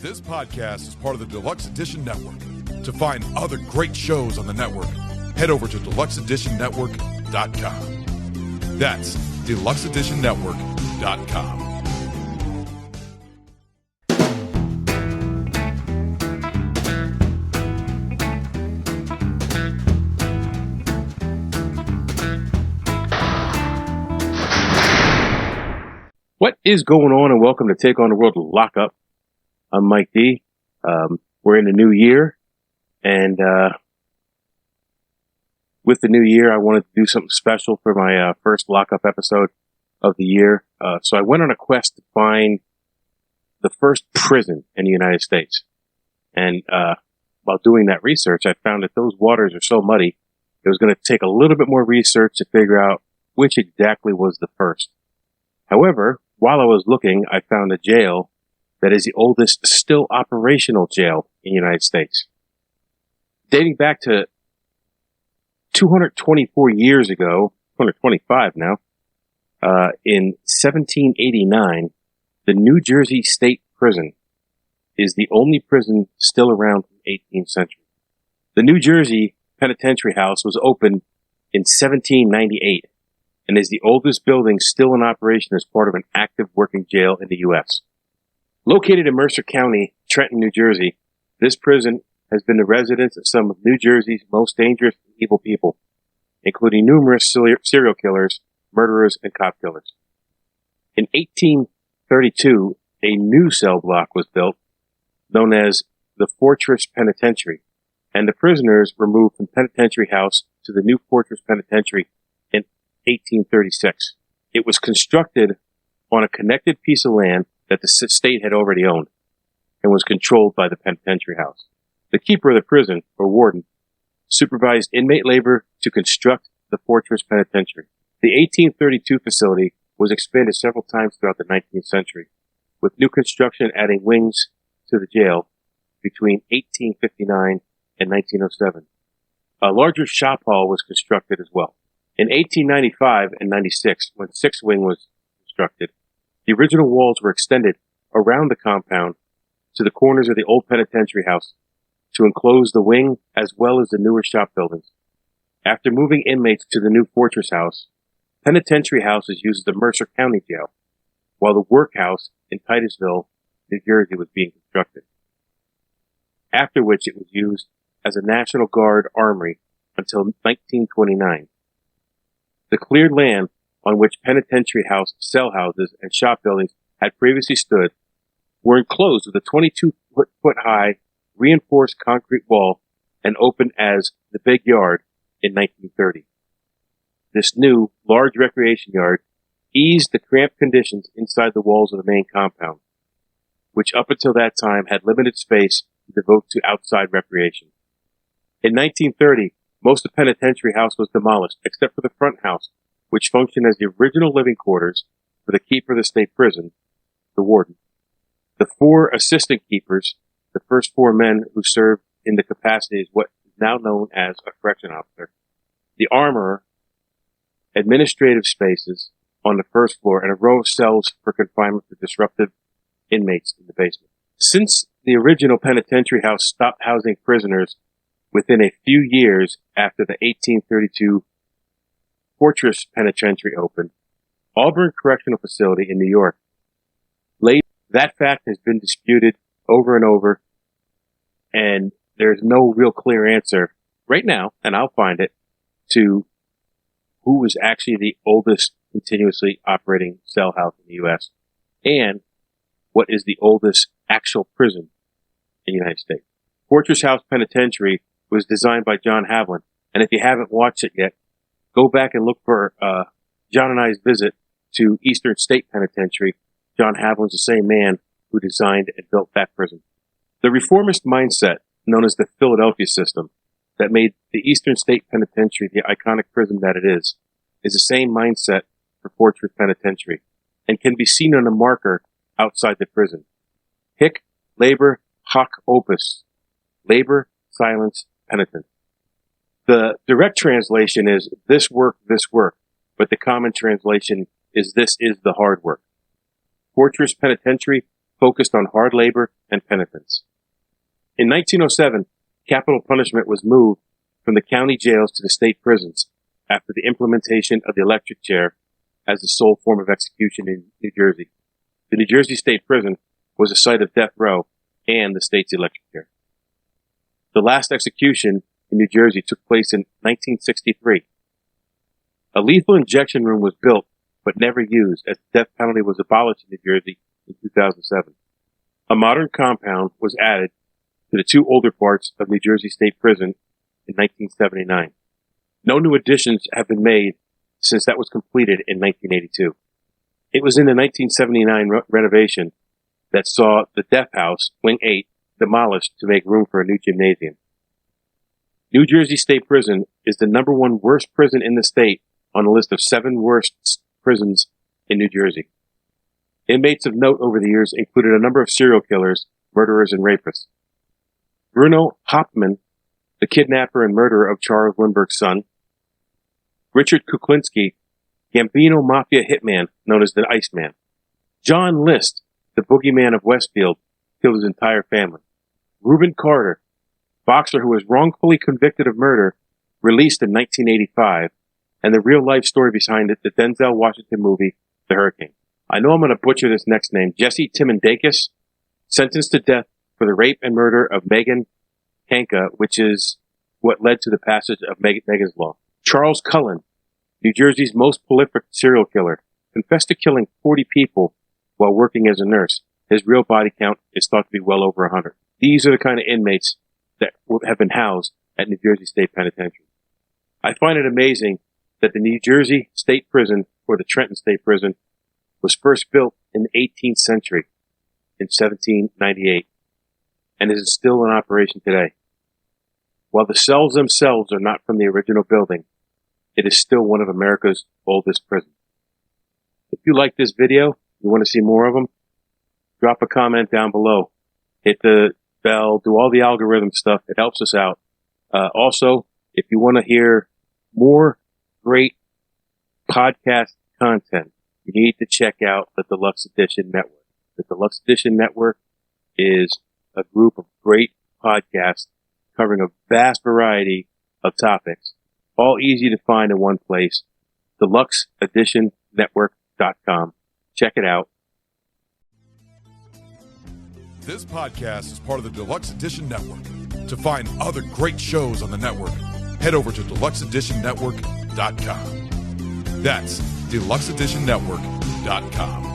This podcast is part of the Deluxe Edition Network. To find other great shows on the network, head over to deluxeeditionnetwork.com. That's deluxeeditionnetwork.com. What is going on, and welcome to Take on the World Lockup. I'm Mike D. We're in the new year, and with the new year, I wanted to do something special for my first lockup episode of the year. So I went on a quest to find the first prison in the United States. And while doing that research, I found that those waters are so muddy, it was going to take a little bit more research to figure out which exactly was the first. However, while I was looking, I found a jail that is the oldest still operational jail in the United States. Dating back to 224 years ago, 225 now, in 1789, the New Jersey State Prison is the only prison still around from the 18th century. The New Jersey Penitentiary House was opened in 1798 and is the oldest building still in operation as part of an active working jail in the U.S. Located in Mercer County, Trenton, New Jersey, this prison has been the residence of some of New Jersey's most dangerous and evil people, including numerous serial killers, murderers, and cop killers. In 1832, a new cell block was built, known as the Fortress Penitentiary, and the prisoners were moved from Penitentiary House to the new Fortress Penitentiary in 1836. It was constructed on a connected piece of land that the state had already owned and was controlled by the Penitentiary House. The keeper of the prison, or warden, supervised inmate labor to construct the Fortress Penitentiary. The 1832 facility was expanded several times throughout the 19th century, with new construction adding wings to the jail between 1859 and 1907. A larger shop hall was constructed as well. In 1895 and 96, when 6th Wing was constructed, the original walls were extended around the compound to the corners of the old penitentiary house to enclose the wing as well as the newer shop buildings. After moving inmates to the new Fortress House, Penitentiary House was used as the Mercer County Jail, while the workhouse in Titusville, New Jersey was being constructed. After which it was used as a National Guard armory until 1929. The cleared land on which Penitentiary House cell houses and shop buildings had previously stood were enclosed with a 22-foot high reinforced concrete wall and opened as the Big Yard in 1930. This new, large recreation yard eased the cramped conditions inside the walls of the main compound, which up until that time had limited space to devote to outside recreation. In 1930, most of Penitentiary House was demolished, except for the front house, which functioned as the original living quarters for the keeper of the state prison, the warden. The 4 assistant keepers, the first 4 men who served in the capacity as what is now known as a correction officer, the armorer, administrative spaces on the first floor, and a row of cells for confinement for disruptive inmates in the basement. Since the original penitentiary house stopped housing prisoners within a few years after the 1832 Fortress Penitentiary opened, Auburn Correctional Facility in New York. That fact has been disputed over and over, and there's no real clear answer right now, and I'll find it, to who was actually the oldest continuously operating cell house in the U.S. and what is the oldest actual prison in the United States. Fortress House Penitentiary was designed by John Havlin, and if you haven't watched it yet, go back and look for John and I's visit to Eastern State Penitentiary. John Havlin's the same man who designed and built that prison. The reformist mindset, known as the Philadelphia system, that made the Eastern State Penitentiary the iconic prison that it is the same mindset for Fortress Penitentiary and can be seen on a marker outside the prison. Hic, labor, hoc opus. Labor, silence, penitence. The direct translation is this work, but the common translation is this is the hard work. Fortress Penitentiary focused on hard labor and penitence. In 1907, capital punishment was moved from the county jails to the state prisons after the implementation of the electric chair as the sole form of execution in New Jersey. The New Jersey State Prison was a site of death row and the state's electric chair. The last execution in New Jersey took place in 1963. A lethal injection room was built but never used as the death penalty was abolished in New Jersey in 2007. A modern compound was added to the two older parts of New Jersey State Prison in 1979. No new additions have been made since that was completed in 1982. It was in the 1979 renovation that saw the Death House, Wing 8, demolished to make room for a new gymnasium. New Jersey State Prison is the number one worst prison in the state on a list of 7 worst prisons in New Jersey. Inmates of note over the years included a number of serial killers, murderers, and rapists. Bruno Hauptmann, the kidnapper and murderer of Charles Lindbergh's son. Richard Kuklinski, Gambino Mafia hitman known as the Iceman. John List, the boogeyman of Westfield, killed his entire family. Reuben Carter, boxer who was wrongfully convicted of murder, released in 1985, and the real-life story behind it, the Denzel Washington movie, The Hurricane. I know I'm going to butcher this next name. Jesse Timendakis, sentenced to death for the rape and murder of Megan Hanka, which is what led to the passage of Megan's Law. Charles Cullen, New Jersey's most prolific serial killer, confessed to killing 40 people while working as a nurse. His real body count is thought to be well over 100. These are the kind of inmates that have been housed at New Jersey State Penitentiary. I find it amazing that the New Jersey State Prison, or the Trenton State Prison, was first built in the 18th century in 1798 and is still in operation today. While the cells themselves are not from the original building, it is still one of America's oldest prisons. If you like this video, you want to see more of them, drop a comment down below. Hit the bell, do all the algorithm stuff. It helps us out. Also, if you want to hear more great podcast content, you need to check out the Deluxe Edition Network. The Deluxe Edition Network is a group of great podcasts covering a vast variety of topics, all easy to find in one place, deluxeeditionnetwork.com. Check it out. This podcast is part of the Deluxe Edition Network. To find other great shows on the network, head over to deluxeeditionnetwork.com. That's deluxeeditionnetwork.com.